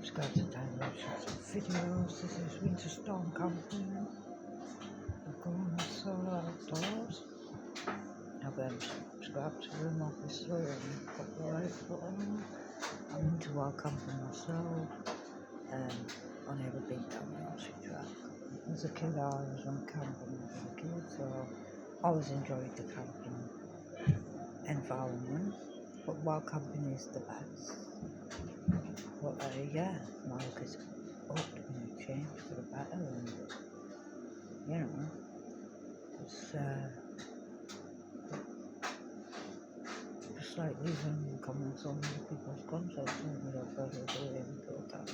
subscribe to download videos. This is Winter Storm Camping. We're going solo outdoors. I've subscribed to them obviously and put the like button. I'm into wild camping myself. I've never been down the Oxy track. As a kid I always went camping as a kid, so I always enjoyed the camping environment. But wild camping is the best. But yeah, my look is up and changed for the better, and you know, it's just like leaving comments on other people's concepts, without further ado, go down.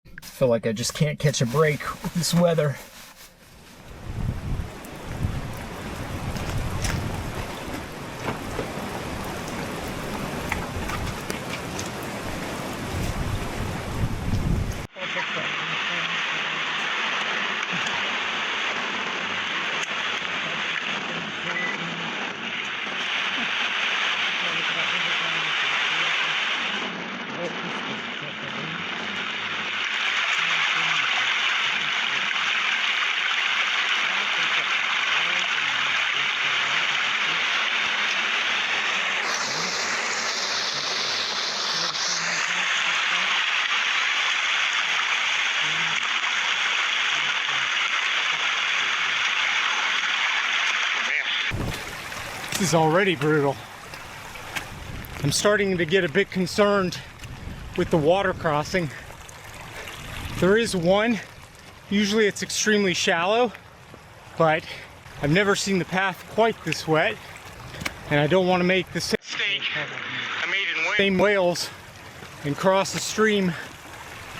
I feel like I just can't catch a break with this weather. This is already brutal. I'm starting to get a bit concerned with the water crossing. There is one. Usually it's extremely shallow, but I've never seen the path quite this wet, and I don't want to make the same mistake I made in Wales and cross the stream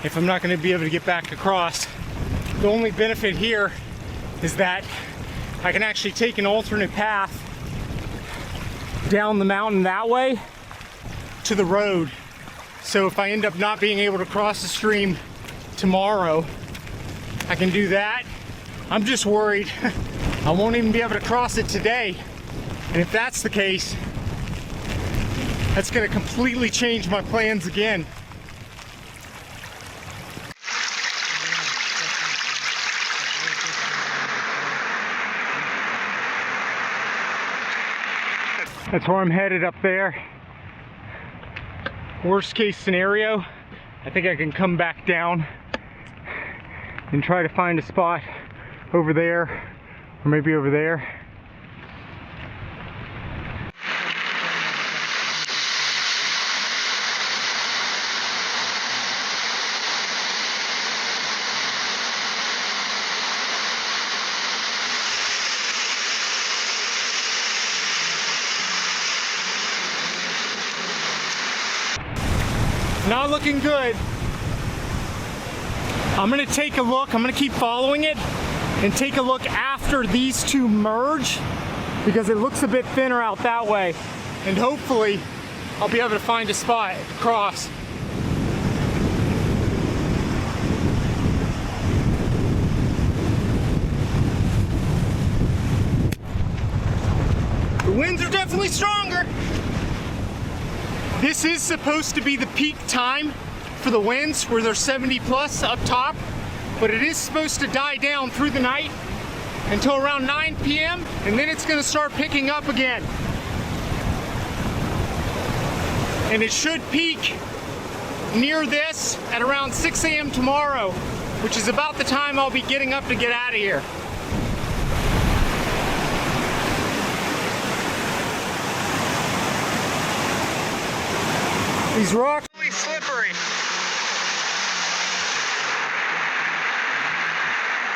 if I'm not going to be able to get back across. The only benefit here is that I can actually take an alternate path down the mountain that way to the road. So if I end up not being able to cross the stream tomorrow, I can do that. I'm just worried I won't even be able to cross it today. And if that's the case, that's going to completely change my plans again. That's where I'm headed up there. Worst case scenario, I think I can come back down and try to find a spot over there, or maybe over there. Not looking good. I'm gonna take a look, I'm gonna keep following it and take a look after these two merge, because it looks a bit thinner out that way, and hopefully I'll be able to find a spot to cross. The winds are definitely stronger. This is supposed to be the peak time for the winds, where they're 70 plus up top, but it is supposed to die down through the night until around 9 p.m. and then it's gonna start picking up again. And it should peak near this at around 6 a.m. tomorrow, which is about the time I'll be getting up to get out of here. These rocks are really slippery.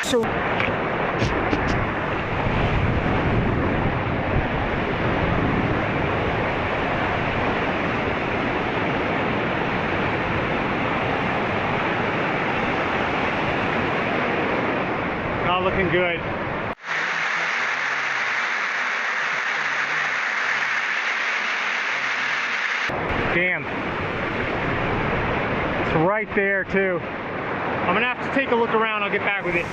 So not looking good. Damn. It's right there too. I'm gonna have to take a look around, I'll get back with it.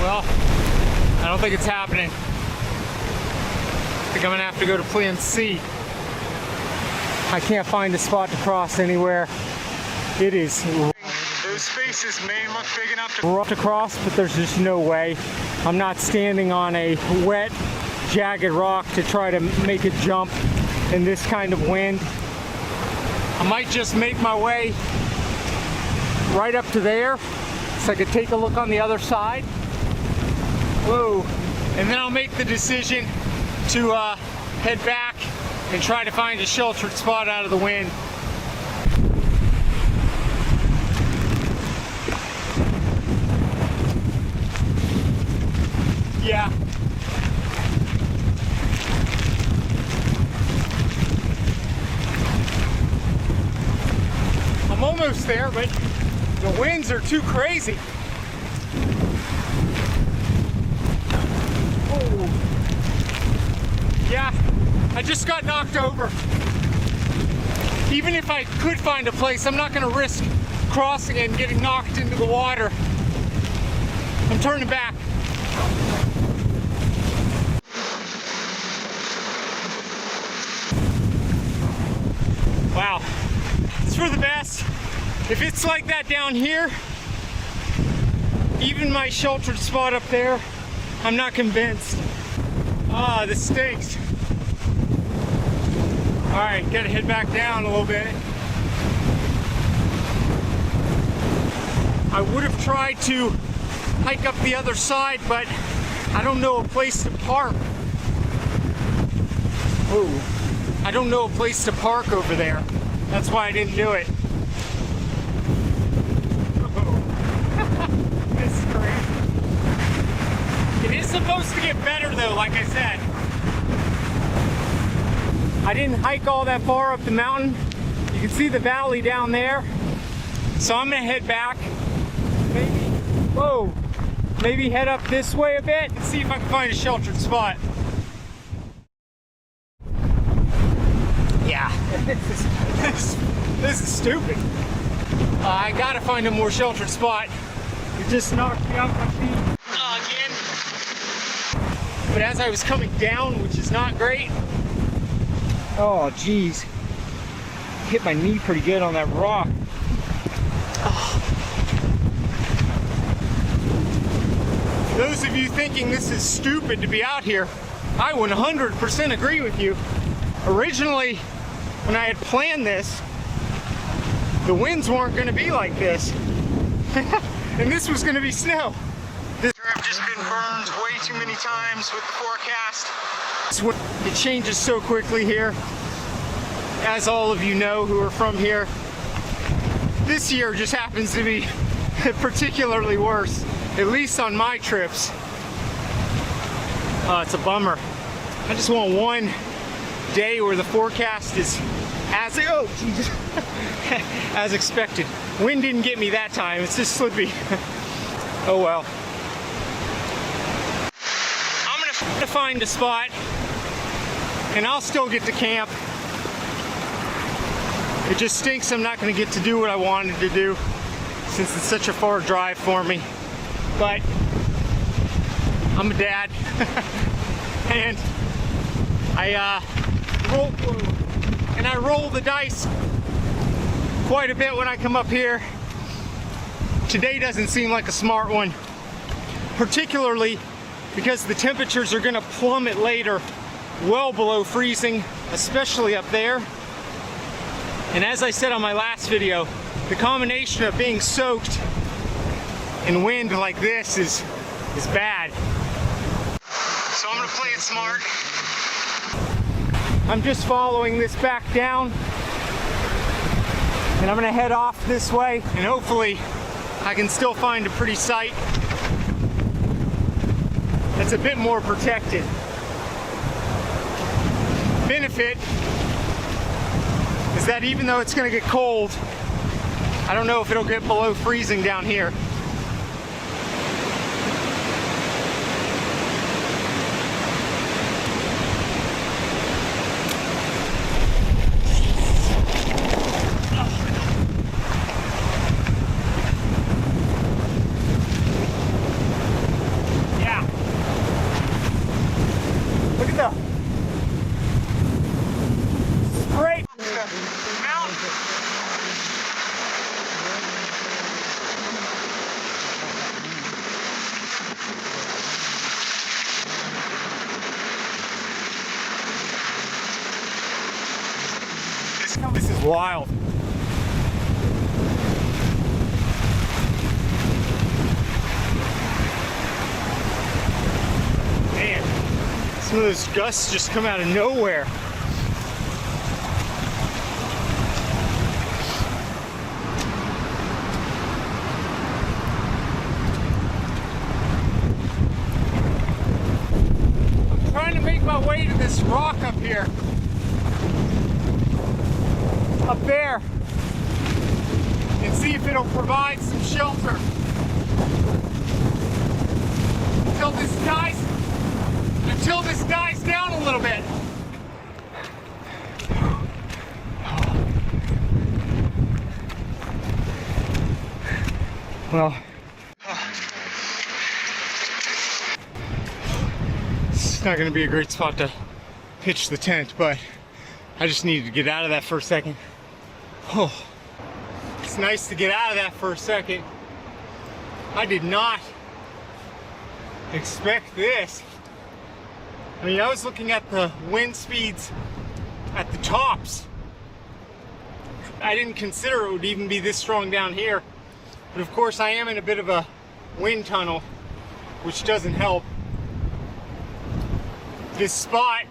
Well, I don't think it's happening. I think I'm gonna have to go to plan C. I can't find a spot to cross anywhere. It is. Those spaces may look big enough to cross, but there's just no way. I'm not standing on a wet, jagged rock to try to make a jump in this kind of wind. I might just make my way right up to there so I could take a look on the other side. Whoa. And then I'll make the decision to head back and try to find a sheltered spot out of the wind. Yeah. I'm almost there, but the winds are too crazy. Oh. Yeah, I just got knocked over. Even if I could find a place, I'm not gonna risk crossing it and getting knocked into the water. I'm turning back. Wow, it's for the best. If it's like that down here, even my sheltered spot up there, I'm not convinced. Ah, this stinks. All right, gotta head back down a little bit. I would have tried to hike up the other side, but I don't know a place to park. Oh. I don't know a place to park over there. That's why I didn't do it. This is great. It is supposed to get better though, like I said. I didn't hike all that far up the mountain. You can see the valley down there. So I'm gonna head back. Maybe head up this way a bit and see if I can find a sheltered spot. Yeah, this is stupid. I gotta find a more sheltered spot. It just knocked me off my feet again. But as I was coming down, which is not great. Oh, geez. Hit my knee pretty good on that rock. Oh. Those of you thinking this is stupid to be out here, I 100% agree with you. Originally, when I had planned this, the winds weren't going to be like this. And this was going to be snow. I've just been burned way too many times with the forecast. It changes so quickly here. As all of you know who are from here, this year just happens to be particularly worse, at least on my trips. It's a bummer. I just want one day where the forecast is as as expected. Wind didn't get me that time. It's just slippy. Oh well. I'm gonna find a spot, and I'll still get to camp. It just stinks I'm not gonna get to do what I wanted to do since it's such a far drive for me. But I'm a dad, and I roll the dice quite a bit when I come up here. Today doesn't seem like a smart one, particularly because the temperatures are going to plummet later, well below freezing, especially up there. And as I said on my last video, the combination of being soaked and wind like this is bad. So I'm going to play it smart. I'm just following this back down, and I'm gonna head off this way, and hopefully I can still find a pretty site that's a bit more protected. Benefit is that even though it's gonna get cold, I don't know if it'll get below freezing down here. This is wild. Man, some of those gusts just come out of nowhere. I'm trying to make my way to this rock up here. Up there, and see if it'll provide some shelter until this dies down a little bit. Well, it's not going to be a great spot to pitch the tent, but I just needed to get out of that for a second. Oh, it's nice to get out of that for a second. I did not expect this. I mean, I was looking at the wind speeds at the tops. I didn't consider it would even be this strong down here. But of course, I am in a bit of a wind tunnel, which doesn't help. This spot,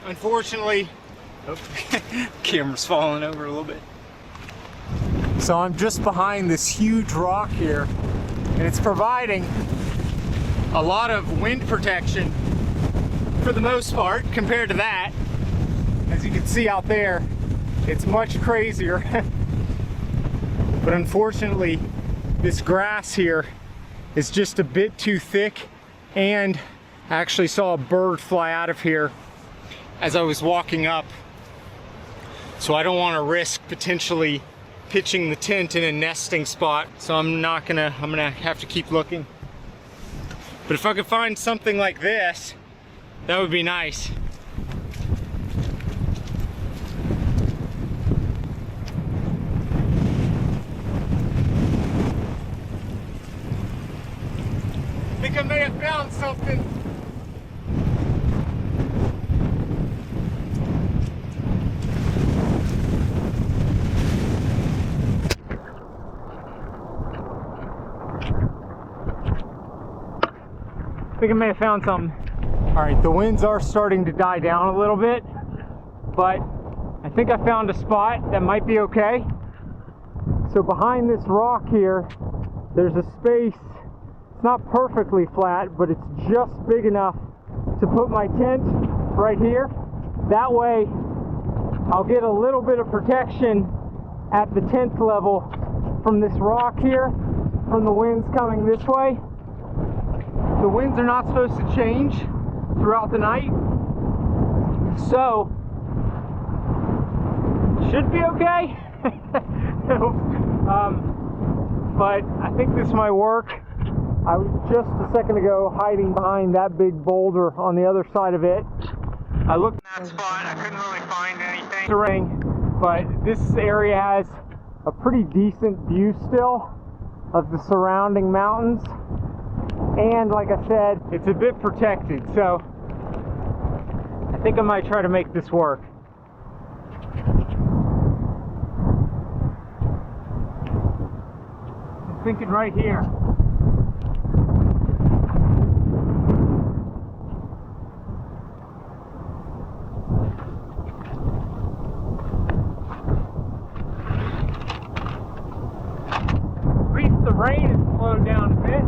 unfortunately, oh, camera's falling over a little bit. So I'm just behind this huge rock here, and it's providing a lot of wind protection for the most part compared to that. As you can see out there, it's much crazier. But unfortunately, this grass here is just a bit too thick, and I actually saw a bird fly out of here as I was walking up. So I don't want to risk potentially pitching the tent in a nesting spot, so I'm gonna have to keep looking. But if I could find something like this, that would be nice. I think I may have found something. I think I may have found something. All right, the winds are starting to die down a little bit, but I think I found a spot that might be okay. So behind this rock here, there's a space. It's not perfectly flat, but it's just big enough to put my tent right here. That way, I'll get a little bit of protection at the tent level from this rock here, from the winds coming this way. The winds are not supposed to change throughout the night, so should be okay. But I think this might work. I was just a second ago hiding behind that big boulder on the other side of it. I looked at that spot, I couldn't really find anything. Terrain, but this area has a pretty decent view still of the surrounding mountains. And like I said, it's a bit protected, so I think I might try to make this work. I'm thinking right here. At least the rain has slowed down a bit.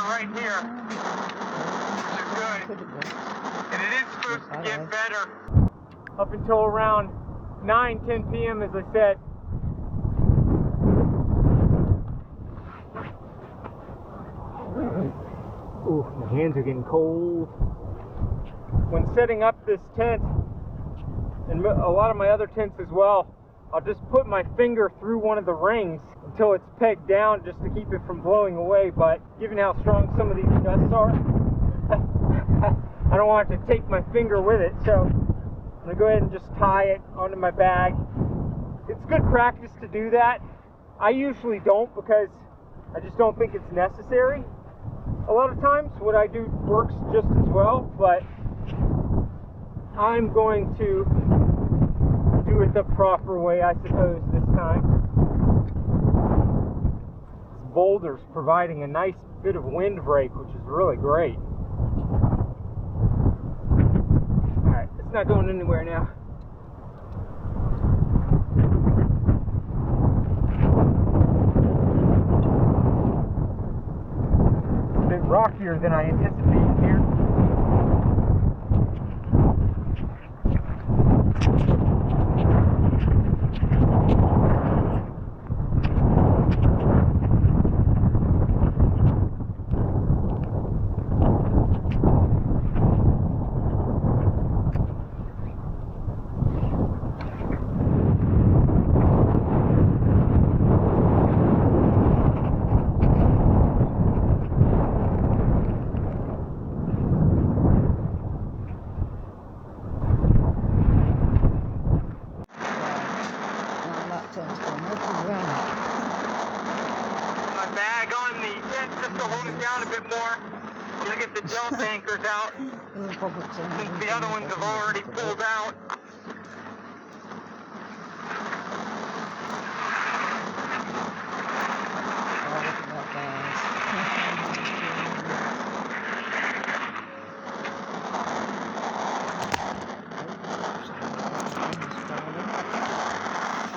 Right here, which is good, and it is supposed to get better up until around 9-10 p.m. as I said. Ooh, my hands are getting cold. When setting up this tent, and a lot of my other tents as well, I'll just put my finger through one of the rings until it's pegged down just to keep it from blowing away. But given how strong some of these gusts are, I don't want to take my finger with it. So I'm gonna go ahead and just tie it onto my bag. It's good practice to do that. I usually don't because I just don't think it's necessary. A lot of times what I do works just as well, but I'm going to do it the proper way, I suppose, this time. This boulder's providing a nice bit of wind break, which is really great. Alright, it's not going anywhere now. It's a bit rockier than I anticipated here. My bag on the end just to hold it down a bit more. I'm gonna get the jump anchors out since the other ones have already pulled out.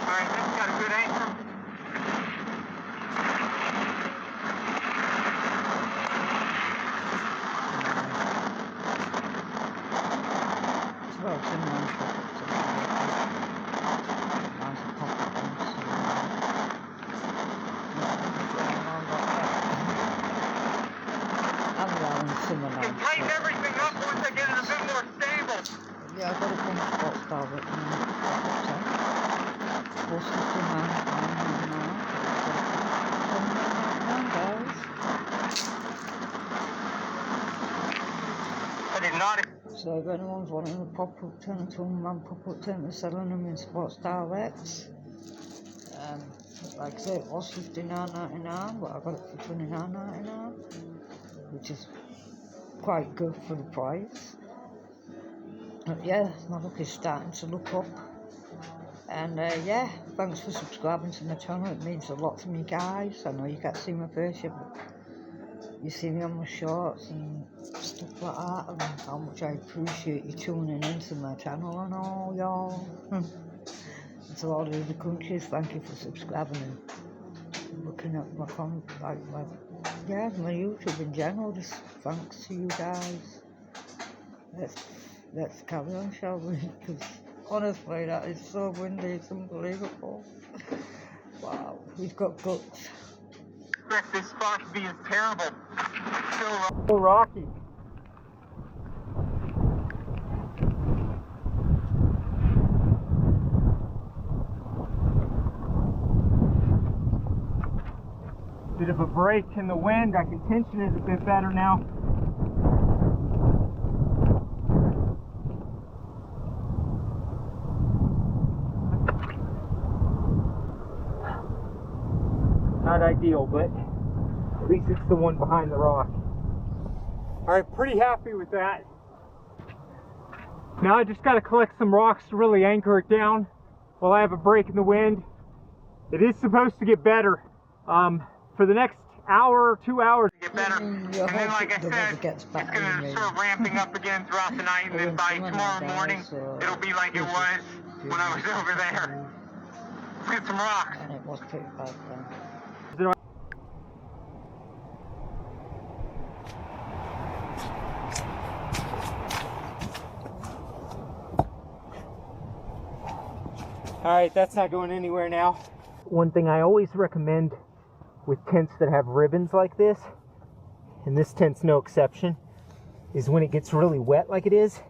Alright, that's got a good anchor. And tighten everything up once I get it a bit more stable. Yeah, I've got a bunch of spots down it now. I did not. So if anyone's wanting a pop-up tent, a one-man pop-up tent, we're selling them in Sports Direct. Like I said, it was $59.99, but I got it for $29.99, which is quite good for the price. But yeah, my luck is starting to look up. And yeah, thanks for subscribing to my channel. It means a lot to me, guys. I know you can't see my face yet, but you see me on my shorts and stuff like that, and how much I appreciate you tuning into my channel and all, y'all. To all the other countries, thank you for subscribing and looking at my my YouTube in general. Just thanks to you guys. Let's carry on, shall we? Because honestly, that is so windy, it's unbelievable. Wow, we've got guts. Expect this spot to be as terrible. Still rocky. Bit of a break in the wind. I can tension it a bit better now. Not ideal, but at least it's the one behind the rock. Alright, pretty happy with that. Now I just got to collect some rocks to really anchor it down while I have a break in the wind. It is supposed to get better. For the next hour or 2 hours to get better. And then, like I said, it's going to start ramping up again throughout the night, and then by tomorrow morning, it'll be like it was when I was over there. Let's get some rocks. And it was pretty bad then. Alright, that's not going anywhere now. One thing I always recommend with tents that have ribbons like this, and this tent's no exception, is when it gets really wet like it is,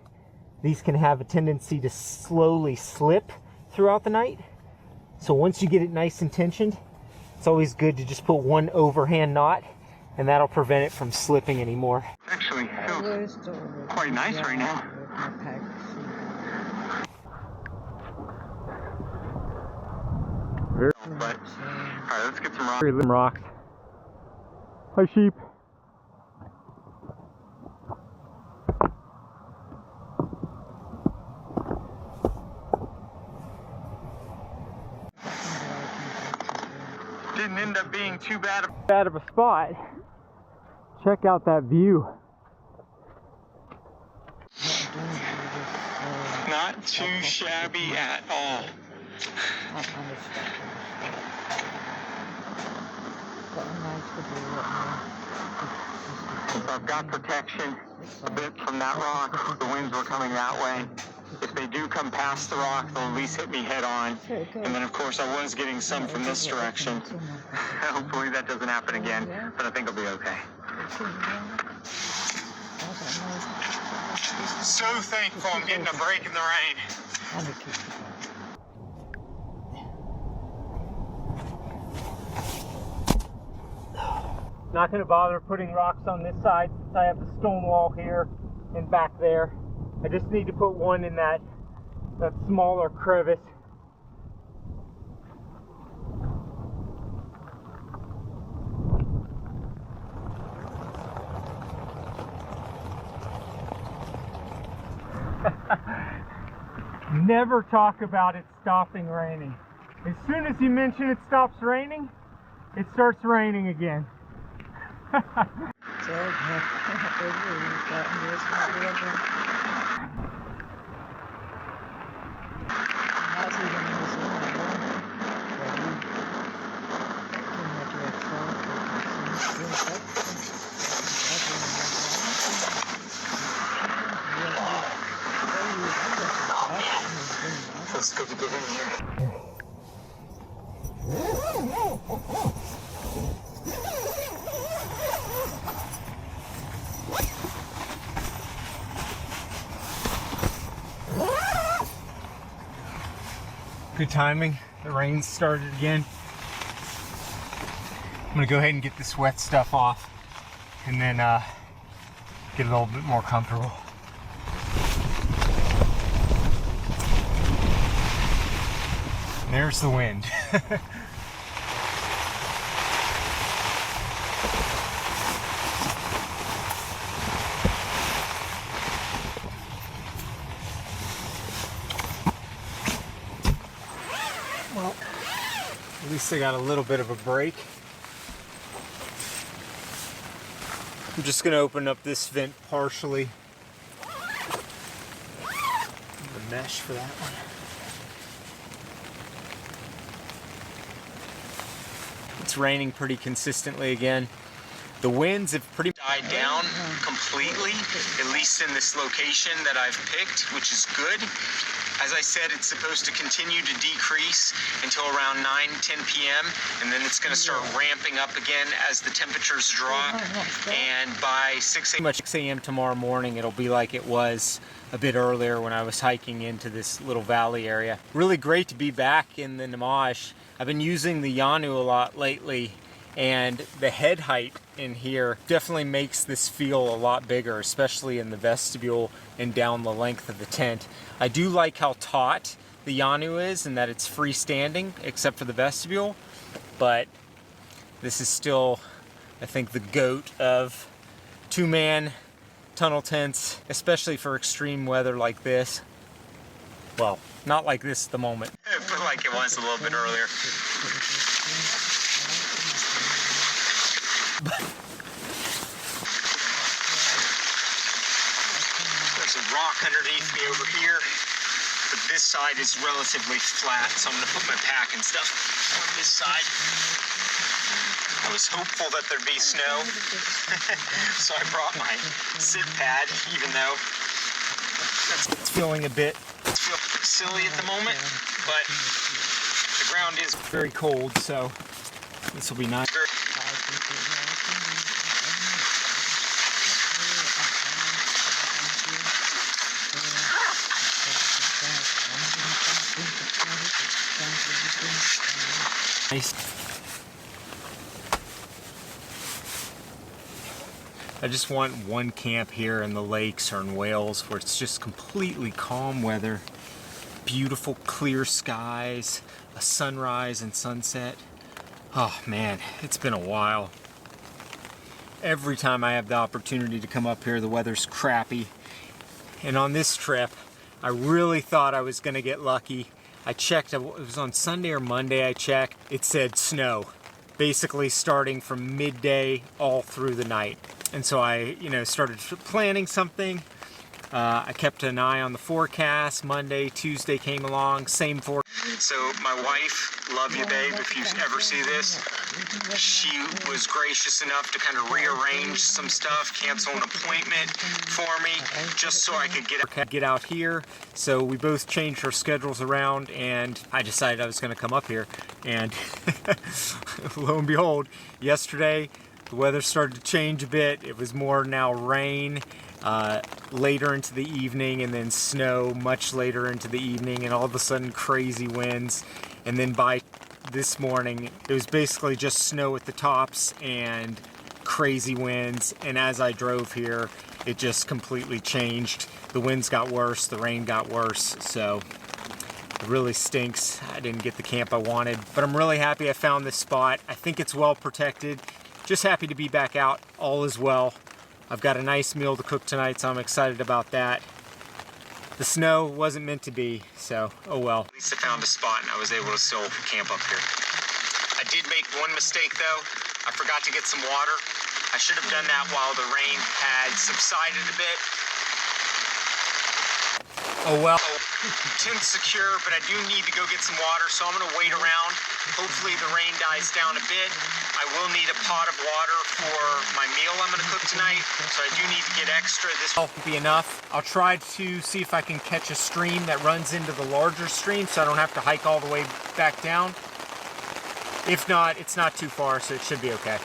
these can have a tendency to slowly slip throughout the night. So once you get it nice and tensioned, it's always good to just put one overhand knot, and that'll prevent it from slipping anymore. Actually feels quite nice right now. But, alright, let's get some Rocks. Hi, sheep. Didn't end up being too bad Of a spot. Check out that view. Not too shabby at all. So I've got protection a bit from that rock. The winds were coming that way. If they do come past the rock, they'll at least hit me head on. And then, of course, I was getting some from this direction. Hopefully that doesn't happen again, but I think I'll be okay. So thankful I'm getting a break in the rain. Not going to bother putting rocks on this side since I have the stone wall here and back there. I just need to put one in that smaller crevice. Never talk about it stopping raining. As soon as you mention it stops raining, it starts raining again. Let's go get in here. Good timing. The rain started again. I'm gonna go ahead and get this wet stuff off and then get a little bit more comfortable. There's the wind. Well, at least I got a little bit of a break. I'm just gonna open up this vent partially. The mesh for that one. It's raining pretty consistently again. The winds have pretty Died down completely, at least in this location that I've picked, which is good. As I said, it's supposed to continue to decrease until around 9-10 p.m. and then it's going to start ramping up again as the temperatures drop. And by 6 a.m. tomorrow morning, it'll be like it was a bit earlier when I was hiking into this little valley area. Really great to be back in the Nemaj. I've been using the Yanu a lot lately, and the head height in here definitely makes this feel a lot bigger, especially in the vestibule and down the length of the tent. I do like how taut the Yanu is and that it's freestanding except for the vestibule, but this is still, I think, the GOAT of two-man tunnel tents, especially for extreme weather like this. Well, not like this at the moment. but like it was a little bit earlier. There's a rock underneath me over here, but this side is relatively flat, so I'm going to put my pack and stuff on this side. I was hopeful that there'd be snow, so I brought my sit pad, even though It's feeling a bit silly at the moment, but the ground is very cold, so this will be nice. I just want one camp here in the lakes or in Wales where it's just completely calm weather, beautiful clear skies, a sunrise and sunset. Oh man, it's been a while. Every time I have the opportunity to come up here, the weather's crappy. And on this trip, I really thought I was gonna get lucky. I checked, it was on Sunday or Monday I checked, it said snow, basically starting from midday all through the night. And so I, started planning something. I kept an eye on the forecast. Monday, Tuesday came along, same forecast. So my wife, love you babe, if you ever see this, she was gracious enough to kind of rearrange some stuff, cancel an appointment for me, just so I could get out here. So we both changed our schedules around, and I decided I was going to come up here. And lo and behold, yesterday the weather started to change a bit. It was more now rain later into the evening, and then snow much later into the evening, and all of a sudden crazy winds. And then by this morning it was basically just snow at the tops and crazy winds. And as I drove here, it just completely changed. The winds got worse, the rain got worse, so it really stinks. I didn't get the camp I wanted, but I'm really happy I found this spot. I think it's well protected. Just happy to be back out. All is well. I've got a nice meal to cook tonight, so I'm excited about that. The snow wasn't meant to be, so oh well. At least I found a spot and I was able to still camp up here. I did make one mistake though. I forgot to get some water. I should have done that while the rain had subsided a bit. Oh well. Tent's secure, but I do need to go get some water, so I'm gonna wait around. Hopefully the rain dies down a bit. I will need a pot of water for my meal I'm gonna cook tonight, so I do need to get extra. This won't be enough. I'll try to see if I can catch a stream that runs into the larger stream so I don't have to hike all the way back down. If not, it's not too far, so it should be okay.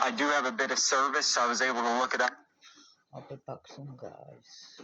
I do have a bit of service, so I was able to look it up. I'll be back soon, guys.